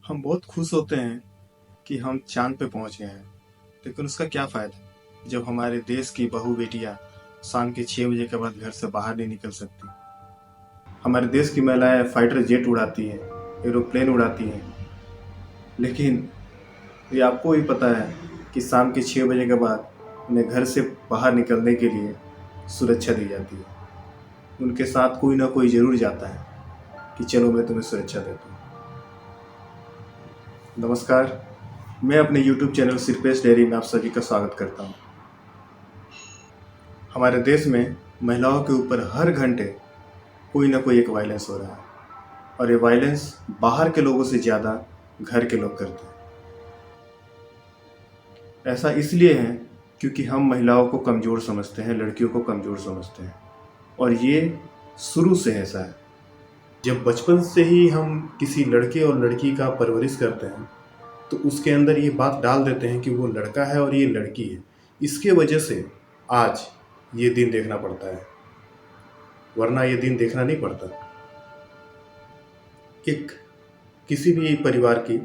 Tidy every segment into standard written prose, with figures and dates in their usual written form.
हम बहुत खुश होते हैं कि हम चांद पे पहुंच गए हैं, लेकिन उसका क्या फ़ायदा जब हमारे देश की बहू बेटियां शाम के 6 बजे के बाद घर से बाहर नहीं निकल सकती। हमारे देश की महिलाएं फाइटर जेट उड़ाती हैं, एरोप्लेन उड़ाती हैं, लेकिन ये आपको ही पता है कि शाम के 6 बजे के बाद उन्हें घर से बाहर निकलने के लिए सुरक्षा दी जाती है। उनके साथ कोई ना कोई ज़रूर जाता है कि चलो मैं तुम्हें सुरक्षा देता हूँ। नमस्कार, मैं अपने YouTube चैनल सिरपेश डेयरी में आप सभी का स्वागत करता हूँ। हमारे देश में महिलाओं के ऊपर हर घंटे कोई ना कोई एक वायलेंस हो रहा है, और ये वायलेंस बाहर के लोगों से ज़्यादा घर के लोग करते हैं। ऐसा इसलिए है क्योंकि हम महिलाओं को कमज़ोर समझते हैं, लड़कियों को कमज़ोर समझते हैं, और ये शुरू से ऐसा है। जब बचपन से ही हम किसी लड़के और लड़की का परवरिश करते हैं तो उसके अंदर ये बात डाल देते हैं कि वो लड़का है और ये लड़की है। इसके वजह से आज ये दिन देखना पड़ता है, वरना ये दिन देखना नहीं पड़ता। एक किसी भी परिवार की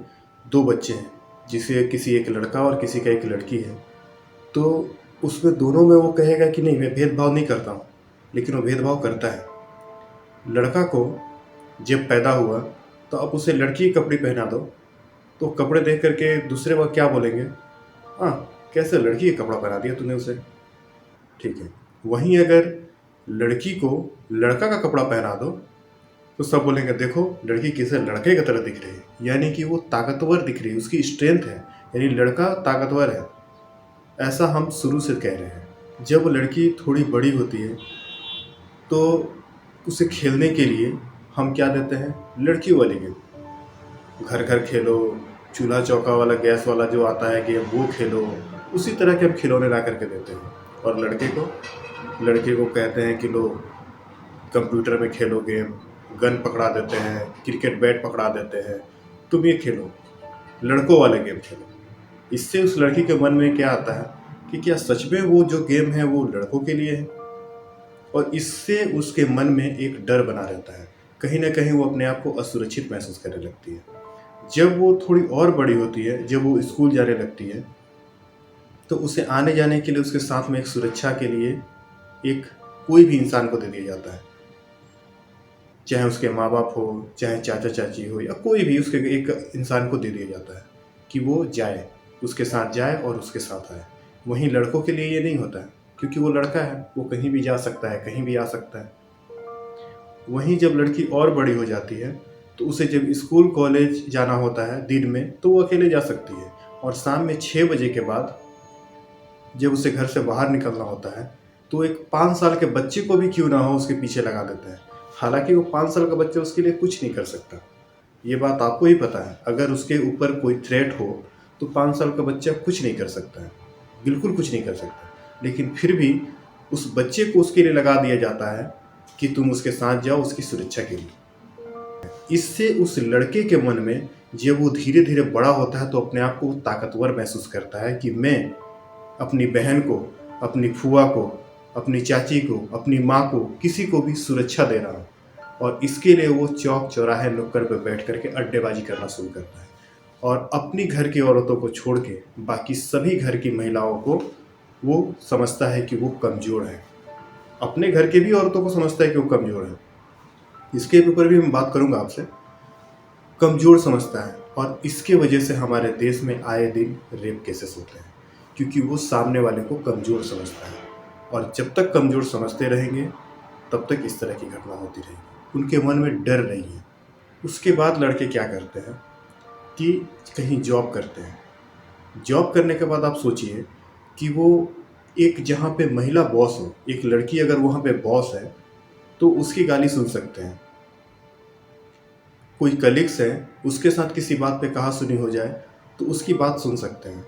दो बच्चे हैं, जिसे किसी एक लड़का और किसी का एक लड़की है, तो उसमें दोनों में वो कहेगा कि नहीं, मैं भेदभाव नहीं करता हूँ, लेकिन वो भेदभाव करता है। लड़का को जब पैदा हुआ तो अब उसे लड़की के कपड़े पहना दो तो कपड़े देख करके दूसरे वह क्या बोलेंगे, हाँ कैसे लड़की का कपड़ा पहना दिया तूने उसे, ठीक है। वहीं अगर लड़की को लड़का का कपड़ा पहना दो तो सब बोलेंगे देखो लड़की किसे लड़के की तरह दिख रही है, यानी कि वो ताकतवर दिख रही है, उसकी स्ट्रेंथ है, यानी लड़का ताकतवर है। ऐसा हम शुरू से कह रहे हैं। जब लड़की थोड़ी बड़ी होती है तो उसे खेलने के लिए हम क्या देते हैं, लड़की वाली गेम, घर घर खेलो, चूल्हा चौका वाला गैस वाला जो आता है गेम वो खेलो, उसी तरह के हम खिलौने ला करके देते हैं। और लड़के को कहते हैं कि लो कंप्यूटर में खेलो गेम, गन पकड़ा देते हैं, क्रिकेट बैट पकड़ा देते हैं, तुम ये खेलो, लड़कों वाले गेम खेलो। इससे उस लड़की के मन में क्या आता है कि क्या सच में वो जो गेम है वो लड़कों के लिए है, और इससे उसके मन में एक डर बना रहता है। कहीं ना कहीं वो अपने आप को असुरक्षित महसूस करने लगती है। जब वो थोड़ी और बड़ी होती है, जब वो स्कूल जाने लगती है, तो उसे आने जाने के लिए उसके साथ में एक सुरक्षा के लिए एक कोई भी इंसान को दे दिया जाता है, चाहे उसके माँ बाप हो, चाहे चाचा चाची हो, या कोई भी, उसके एक इंसान को दे दिया जाता है कि वो जाए, उसके साथ जाए और उसके साथ आए। वहीं लड़कों के लिए ये नहीं होता है, क्योंकि वो लड़का है, वो कहीं भी जा सकता है, कहीं भी आ सकता है। वहीं जब लड़की और बड़ी हो जाती है तो उसे जब स्कूल कॉलेज जाना होता है दिन में तो वो अकेले जा सकती है, और शाम में 6 बजे के बाद जब उसे घर से बाहर निकलना होता है तो एक 5 साल के बच्चे को भी क्यों ना हो उसके पीछे लगा देते हैं। हालांकि वो 5 साल का बच्चा उसके लिए कुछ नहीं कर सकता, ये बात आपको ही पता है। अगर उसके ऊपर कोई थ्रेट हो तो 5 साल का बच्चा कुछ नहीं कर सकता है, बिल्कुल कुछ नहीं कर सकता। लेकिन फिर भी उस बच्चे को उसके लिए लगा दिया जाता है कि तुम उसके साथ जाओ उसकी सुरक्षा के लिए। इससे उस लड़के के मन में जब वो धीरे धीरे बड़ा होता है तो अपने आप को ताकतवर महसूस करता है कि मैं अपनी बहन को, अपनी फूआ को, अपनी चाची को, अपनी माँ को, किसी को भी सुरक्षा दे रहा हूँ। और इसके लिए वो चौक चौराहे नुक्कड़ पर बैठ करके अड्डेबाजी करना शुरू करता है, और अपनी घर की औरतों को छोड़ के बाकी सभी घर की महिलाओं को वो समझता है कि वो कमज़ोर है। अपने घर के भी औरतों को समझता है कि वो कमज़ोर है। इसके ऊपर भी मैं बात करूंगा आपसे। कमज़ोर समझता है, और इसके वजह से हमारे देश में आए दिन रेप केसेस होते हैं, क्योंकि वो सामने वाले को कमज़ोर समझता है। और जब तक कमज़ोर समझते रहेंगे तब तक इस तरह की घटना होती रहेगी, उनके मन में डर नहीं है। उसके बाद लड़के क्या करते हैं कि कहीं जॉब करते हैं। जॉब करने के बाद आप सोचिए कि वो एक जहाँ पे महिला बॉस हो, एक लड़की अगर वहाँ पे बॉस है तो उसकी गाली सुन सकते हैं। कोई कलीग्स है, उसके साथ किसी बात पे कहा सुनी हो जाए तो उसकी बात सुन सकते हैं।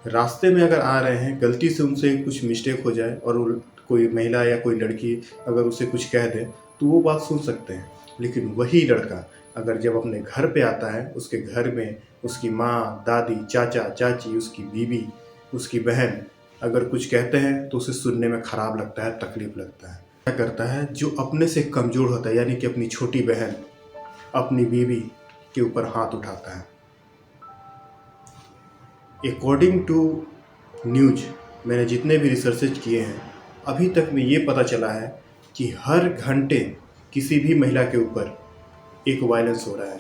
रास्ते में अगर आ रहे हैं, गलती से उनसे कुछ मिस्टेक हो जाए और कोई महिला या कोई लड़की अगर उसे कुछ कह दे तो वो बात सुन सकते हैं। लेकिन वही लड़का अगर जब अपने घर पे आता है, उसके घर में उसकी माँ, दादी, चाचा, चाची, उसकी बीवी, उसकी बहन अगर कुछ कहते हैं तो उसे सुनने में ख़राब लगता है, तकलीफ़ लगता है। क्या करता है, जो अपने से कमज़ोर होता है, यानी कि अपनी छोटी बहन, अपनी बीवी के ऊपर हाथ उठाता है, अकॉर्डिंग टू न्यूज, मैंने जितने भी रिसर्चेज किए हैं अभी तक में ये पता चला है कि हर घंटे किसी भी महिला के ऊपर एक वायलेंस हो रहा है,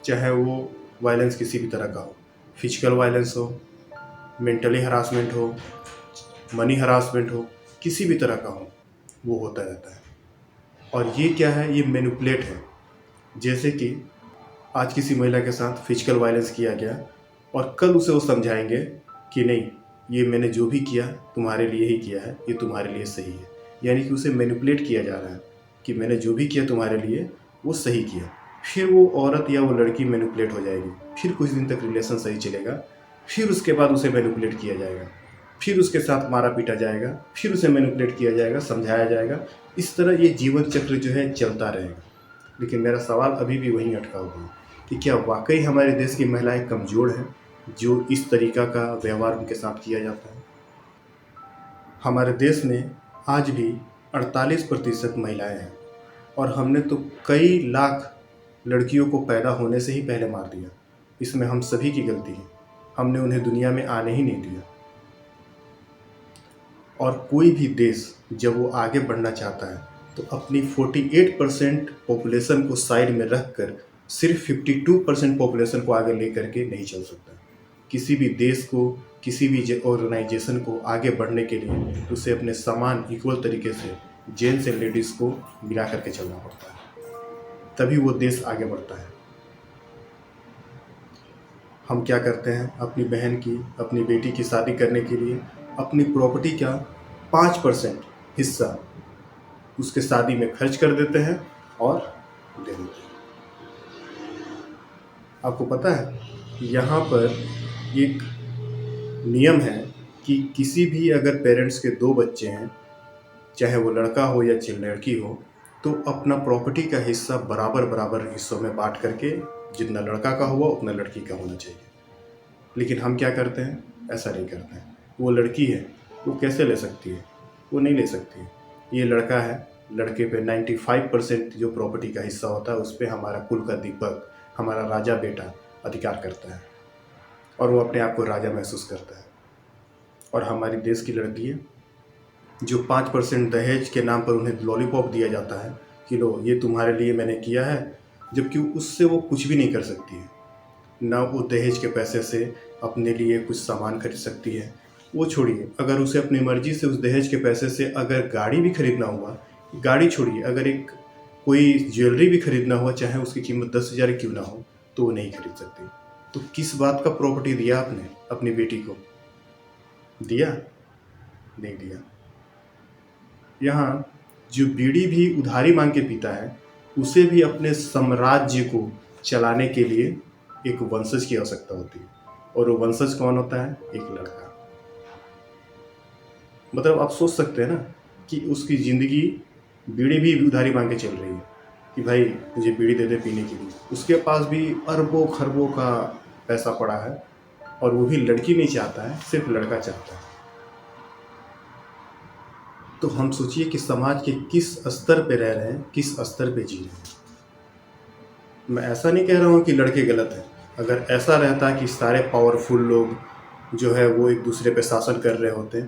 चाहे वो वायलेंस किसी भी तरह का हो, फिजिकल वायलेंस हो, मेंटली हरासमेंट हो, मनी हरासमेंट हो, किसी भी तरह का हो, वो होता रहता है। और ये क्या है, ये मैनिपुलेट है। जैसे कि आज किसी महिला के साथ फिजिकल वायलेंस किया गया और कल उसे वो समझाएंगे कि नहीं, ये मैंने जो भी किया तुम्हारे लिए ही किया है, ये तुम्हारे लिए सही है। यानी कि उसे मैनिपुलेट किया जा रहा है कि मैंने जो भी किया तुम्हारे लिए वो सही किया। फिर वो औरत या वो लड़की मैनिपुलेट हो जाएगी, फिर कुछ दिन तक रिलेशन सही चलेगा, फिर उसके बाद उसे मैनिपुलेट किया जाएगा, फिर उसके साथ मारा पीटा जाएगा, फिर उसे मैनिपुलेट किया जाएगा, समझाया जाएगा। इस तरह ये जीवन चक्र जो है चलता रहेगा। लेकिन मेरा सवाल अभी भी वहीं अटका हुआ है कि क्या वाकई हमारे देश की महिलाएं कमज़ोर हैं जो इस तरीक़ा का व्यवहार उनके साथ किया जाता है। हमारे देश में आज भी 48% महिलाएं हैं और हमने तो कई लाख लड़कियों को पैदा होने से ही पहले मार दिया। इसमें हम सभी की गलती है, हमने उन्हें दुनिया में आने ही नहीं दिया। और कोई भी देश जब वो आगे बढ़ना चाहता है तो अपनी 48% पॉपुलेशन को साइड में रख कर सिर्फ 52% पॉपुलेशन को आगे लेकर के नहीं चल सकता। किसी भी देश को, किसी भी ऑर्गेनाइजेशन को आगे बढ़ने के लिए उसे अपने समान इक्वल तरीके से जेंट्स एंड लेडीज़ को मिला करके चलना पड़ता है, तभी वो देश आगे बढ़ता है। हम क्या करते हैं, अपनी बहन की, अपनी बेटी की शादी करने के लिए अपनी प्रॉपर्टी का 5% हिस्सा उसके शादी में खर्च कर देते हैं और दे देते हैं। आपको पता है यहाँ पर एक नियम है कि किसी भी अगर पेरेंट्स के 2 बच्चे हैं, चाहे वो लड़का हो या लड़की हो, तो अपना प्रॉपर्टी का हिस्सा बराबर बराबर हिस्सों में बांट करके जितना लड़का का हुआ उतना लड़की का होना चाहिए। लेकिन हम क्या करते हैं, ऐसा नहीं करते हैं। वो लड़की है, वो कैसे ले सकती है? वो नहीं ले सकती है। ये लड़का है, लड़के पे 95% जो प्रॉपर्टी का हिस्सा होता है उस पर हमारा कुल का दीपक, हमारा राजा बेटा अधिकार करता है और वो अपने आप को राजा महसूस करता है। और हमारी देश की लड़की है जो 5% दहेज के नाम पर उन्हें लॉलीपॉप दिया जाता है कि लो ये तुम्हारे लिए मैंने किया है, जबकि उससे वो कुछ भी नहीं कर सकती है। ना वो दहेज के पैसे से अपने लिए कुछ सामान खरीद सकती है। वो छोड़िए, अगर उसे अपनी मर्जी से उस दहेज के पैसे से अगर गाड़ी भी खरीदना हुआ, गाड़ी छोड़िए, अगर एक कोई ज्वेलरी भी खरीदना हुआ, चाहे उसकी कीमत 10,000 क्यों ना हो, तो वो नहीं खरीद सकती। तो किस बात का प्रॉपर्टी दिया आपने अपनी बेटी को? दिया? नहीं दिया। यहाँ जो बीड़ी भी उधारी मांग के पीता है, उसे भी अपने साम्राज्य को चलाने के लिए एक वंशज की आवश्यकता होती है। और वो वंशज कौन होता है? एक लड़का। मतलब आप सोच सकते हैं ना कि उसकी ज़िंदगी बीड़ी भी उधारी मांग के चल रही है कि भाई मुझे बीड़ी दे दे पीने के लिए। उसके पास भी अरबों खरबों का पैसा पड़ा है और वो भी लड़की नहीं चाहता है, सिर्फ लड़का चाहता है। तो हम सोचिए कि समाज के किस स्तर पे रह रहे हैं, किस स्तर पे जी रहे हैं। मैं ऐसा नहीं कह रहा हूँ कि लड़के गलत हैं। अगर ऐसा रहता कि सारे पावरफुल लोग जो है वो एक दूसरे पे शासन कर रहे होते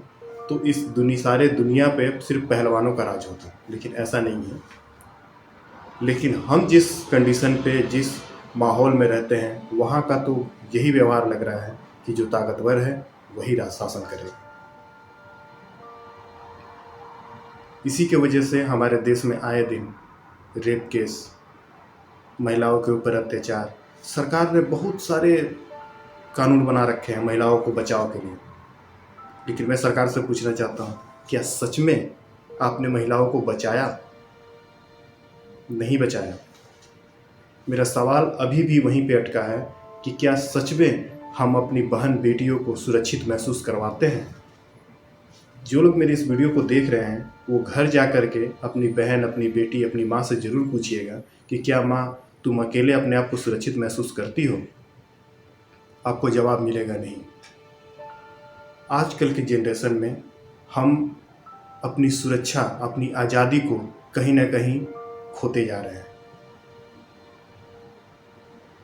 तो इस सारे दुनिया पे सिर्फ पहलवानों का राज होता, लेकिन ऐसा नहीं है। लेकिन हम जिस कंडीशन पे, जिस माहौल में रहते हैं, वहाँ का तो यही व्यवहार लग रहा है कि जो ताकतवर है वही राज शासन करेगा। इसी के वजह से हमारे देश में आए दिन रेप केस, महिलाओं के ऊपर अत्याचार, सरकार ने बहुत सारे कानून बना रखे हैं महिलाओं को बचाव के लिए। लेकिन मैं सरकार से पूछना चाहता हूँ, क्या सच में आपने महिलाओं को बचाया? नहीं बचाया। मेरा सवाल अभी भी वहीं पे अटका है कि क्या सच में हम अपनी बहन बेटियों को सुरक्षित महसूस करवाते हैं? जो लोग मेरी इस वीडियो को देख रहे हैं वो घर जा कर के अपनी बहन, अपनी बेटी, अपनी माँ से ज़रूर पूछिएगा कि क्या माँ तुम अकेले अपने आप को सुरक्षित महसूस करती हो? आपको जवाब मिलेगा नहीं। आजकल की जनरेशन में हम अपनी सुरक्षा, अपनी आज़ादी को कहीं ना कहीं खोते जा रहे हैं।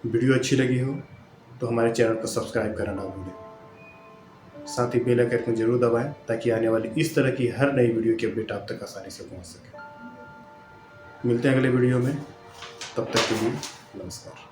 वीडियो अच्छी लगी हो तो हमारे चैनल को सब्सक्राइब करना ना भूलें। साथ ही बेल आइकन को जरूर दबाएं ताकि आने वाली इस तरह की हर नई वीडियो की अपडेट आप तक आसानी से पहुंच सके। मिलते हैं अगले वीडियो में, तब तक के लिए नमस्कार।